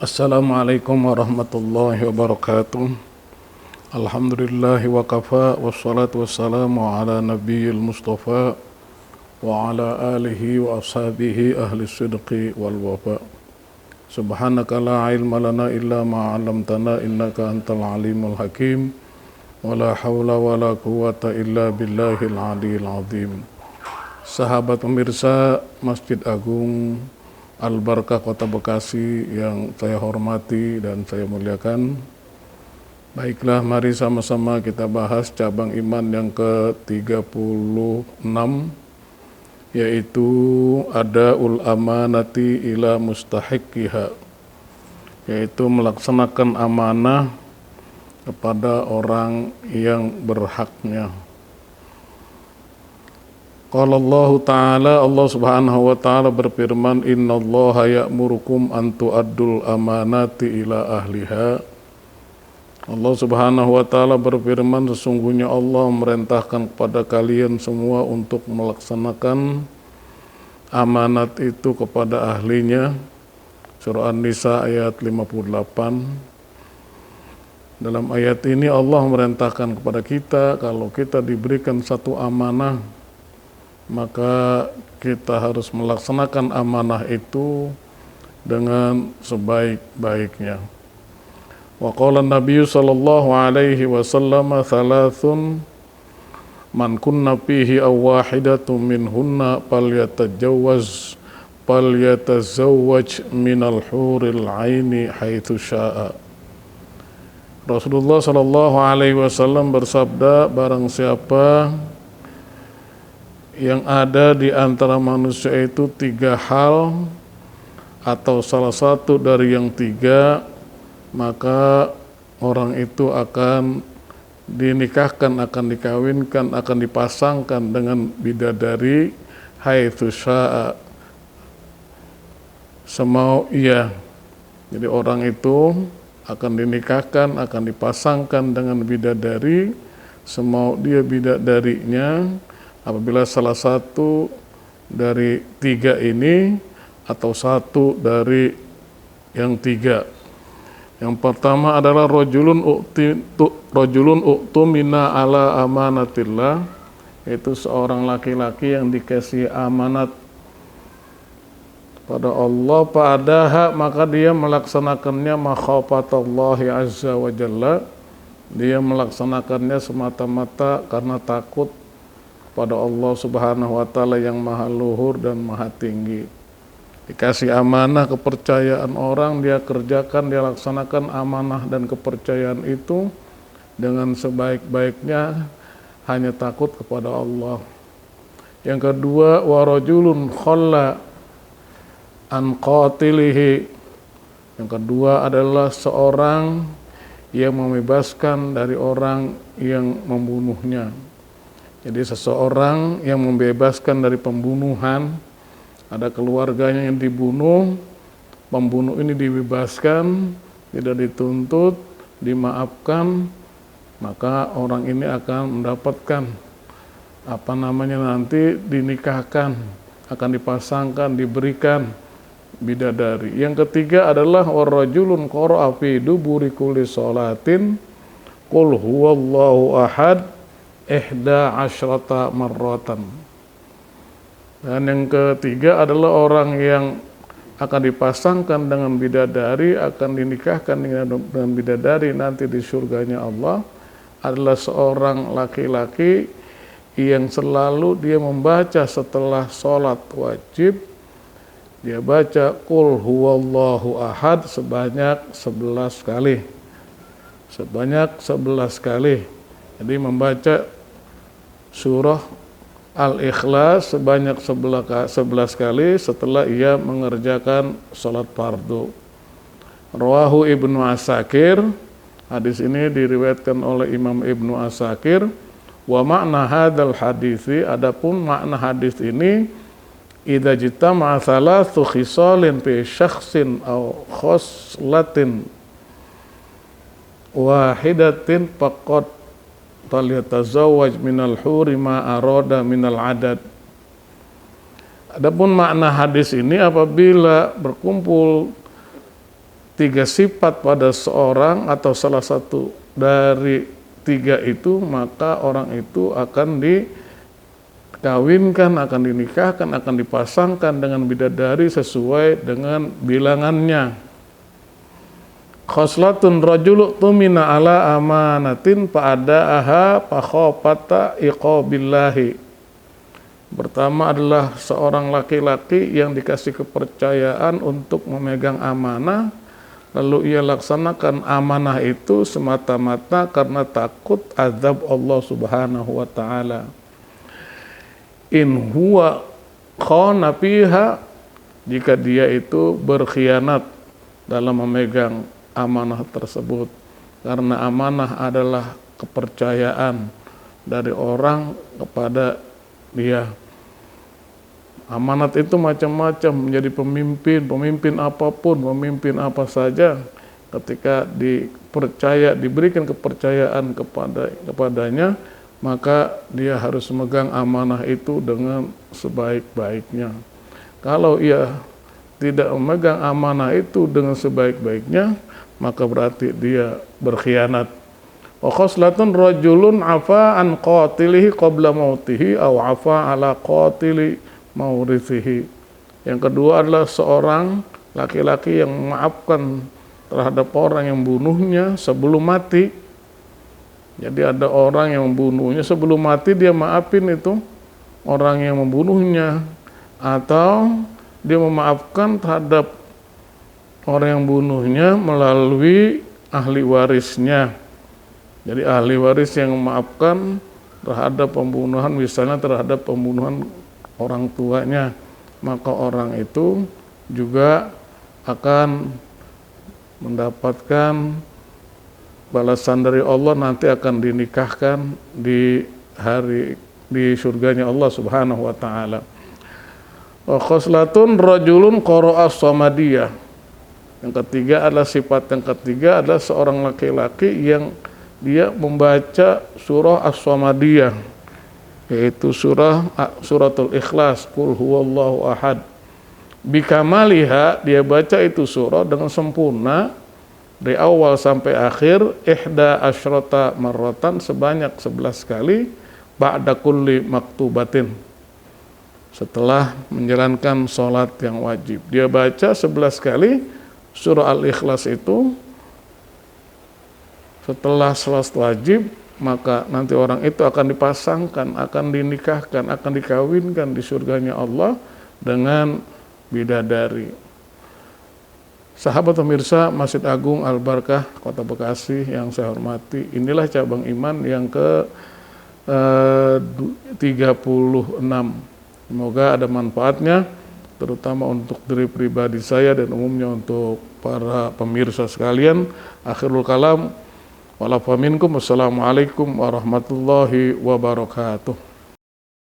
Assalamualaikum warahmatullahi wabarakatuh. Alhamdulillahi wa kafa, wassalatu wassalamu ala nabiyil mustafa wa ala alihi wa ashabihi ahli sidqi wal wafa. Subhanaka la ilma lana illa ma 'allamtana innaka antal alimul hakim. Wa la hawla wa la quwwata illa billahil aliyil azim. Sahabat pemirsa Masjid Agung Al-Barkah Kota Bekasi yang saya hormati dan saya muliakan. Baiklah, mari sama-sama kita bahas cabang iman yang ke-36, yaitu ada'ul amanati ila mustahiqiha, yaitu melaksanakan amanah kepada orang yang berhaknya. Qala Allah Ta'ala, Allah Subhanahu wa Ta'ala berfirman, innallaha ya'murukum an tu'addul amanati ila ahliha. Allah Subhanahu wa Ta'ala berfirman, sesungguhnya Allah memerintahkan kepada kalian semua untuk melaksanakan amanat itu kepada ahlinya. Surah An-Nisa ayat 58. Dalam ayat ini Allah memerintahkan kepada kita, kalau kita diberikan satu amanah, maka kita harus melaksanakan amanah itu dengan sebaik-baiknya. Wa qala Nabi sallallahu alaihi wasallam, thalathun man kunna fihi aw wahidatun minhunna falyatazawwaj minal huril aini haitsu syaa. Rasulullah sallallahu alaihi wasallam bersabda, barang siapa yang ada di antara manusia itu tiga hal atau salah satu dari yang tiga, maka orang itu akan dinikahkan, akan dikawinkan, akan dipasangkan dengan bidadari haitsu syaa, semau ia. Jadi orang itu akan dinikahkan, akan dipasangkan dengan bidadari semau dia bidadarinya, apabila salah satu dari tiga ini atau satu dari yang tiga. Yang pertama adalah rajulun u'tumina ala amanatillah, yaitu seorang laki-laki yang dikasih amanat pada Allah, pada hak, maka dia melaksanakannya makhafatallahi azza wa jalla, dia melaksanakannya semata-mata karena takut pada Allah Subhanahu wa Ta'ala yang maha luhur dan maha tinggi. Dikasih amanah kepercayaan orang, dia kerjakan, dia laksanakan amanah dan kepercayaan itu dengan sebaik-baiknya, hanya takut kepada Allah. Yang kedua, wa rajulun khalla an qatilihi. Yang kedua adalah seorang yang membebaskan dari orang yang membunuhnya. Jadi seseorang yang membebaskan dari pembunuhan, ada keluarganya yang dibunuh, pembunuh ini dibebaskan, tidak dituntut, dimaafkan, maka orang ini akan mendapatkan nanti dinikahkan, akan dipasangkan, diberikan bidadari. Yang ketiga adalah warajulun qara'a fi duburi kulli sholatin qul huwallahu ahad ihda asyrata marratan. Dan yang ketiga adalah orang yang akan dipasangkan dengan bidadari, akan dinikahkan dengan bidadari nanti di surganya Allah, adalah seorang laki-laki yang selalu dia membaca setelah sholat wajib, dia baca qul huwallahu ahad sebanyak 11 kali. Sebanyak 11 kali. Jadi membaca surah Al-Ikhlas sebanyak 11 kali setelah ia mengerjakan sholat fardu. Rawahu Ibnu Asakir, hadis ini diriwayatkan oleh Imam Ibnu Asakir. Wa makna hadal hadisi, adapun makna hadis ini, idza jitama'a thalathu khisalin fi syakhsin aw khoslatin wahidatin faqad falyatazawwaj minal huri ma arada minal adad. Adapun makna hadis ini, apabila berkumpul tiga sifat pada seorang atau salah satu dari tiga itu, maka orang itu akan dikawinkan, akan dinikahkan, akan dipasangkan dengan bidadari sesuai dengan bilangannya. Khoslatun rajulu tumina ala amanatin fa'ada'aha fakhafata iqabillahi. Pertama adalah seorang laki-laki yang dikasih kepercayaan untuk memegang amanah, lalu ia laksanakan amanah itu semata-mata karena takut azab Allah Subhanahu wa taala. In huwa khana fiha, jika dia itu berkhianat dalam memegang amanah tersebut, karena amanah adalah kepercayaan dari orang kepada dia. Amanat itu macam-macam, menjadi pemimpin apapun, pemimpin apa saja, ketika diberikan kepercayaan kepadanya, maka dia harus memegang amanah itu dengan sebaik-baiknya. Kalau ia tidak memegang amanah itu dengan sebaik-baiknya, maka berarti dia berkhianat. Wa khoslatun rajulun afa an qatilihi qabla mautihi aw afa ala qatili maurithihi. Yang kedua adalah seorang laki-laki yang memaafkan terhadap orang yang bunuhnya sebelum mati. Jadi ada orang yang membunuhnya sebelum mati, dia maafin itu orang yang membunuhnya, atau dia memaafkan terhadap orang yang bunuhnya melalui ahli warisnya. Jadi ahli waris yang memaafkan terhadap pembunuhan, misalnya terhadap pembunuhan orang tuanya, maka orang itu juga akan mendapatkan balasan dari Allah, nanti akan dinikahkan di surganya Allah Subhanahu wa taala. Wa khoslatun rajulun qara'a samadiyah. Yang ketiga adalah sifat yang ketiga adalah seorang laki-laki yang dia membaca surah As-Samadiyah, yaitu suratul Ikhlas, Qul huwallahu ahad. Bikamaliha, dia baca itu surah dengan sempurna dari awal sampai akhir, ihda asyrata marratan, sebanyak 11 kali, ba'da kulli maktubatin, setelah menjalankan sholat yang wajib. Dia baca 11 kali surah Al-Ikhlas itu setelah sholat wajib, maka nanti orang itu akan dipasangkan, akan dinikahkan, akan dikawinkan di surganya Allah dengan bidadari. Sahabat pemirsa Masjid Agung Al-Barkah Kota Bekasi yang saya hormati, inilah cabang iman yang ke 36. Semoga ada manfaatnya, terutama untuk diri pribadi saya dan umumnya untuk para pemirsa sekalian. Akhirul kalam, walaupun minkum, wassalamualaikum warahmatullahi wabarakatuh.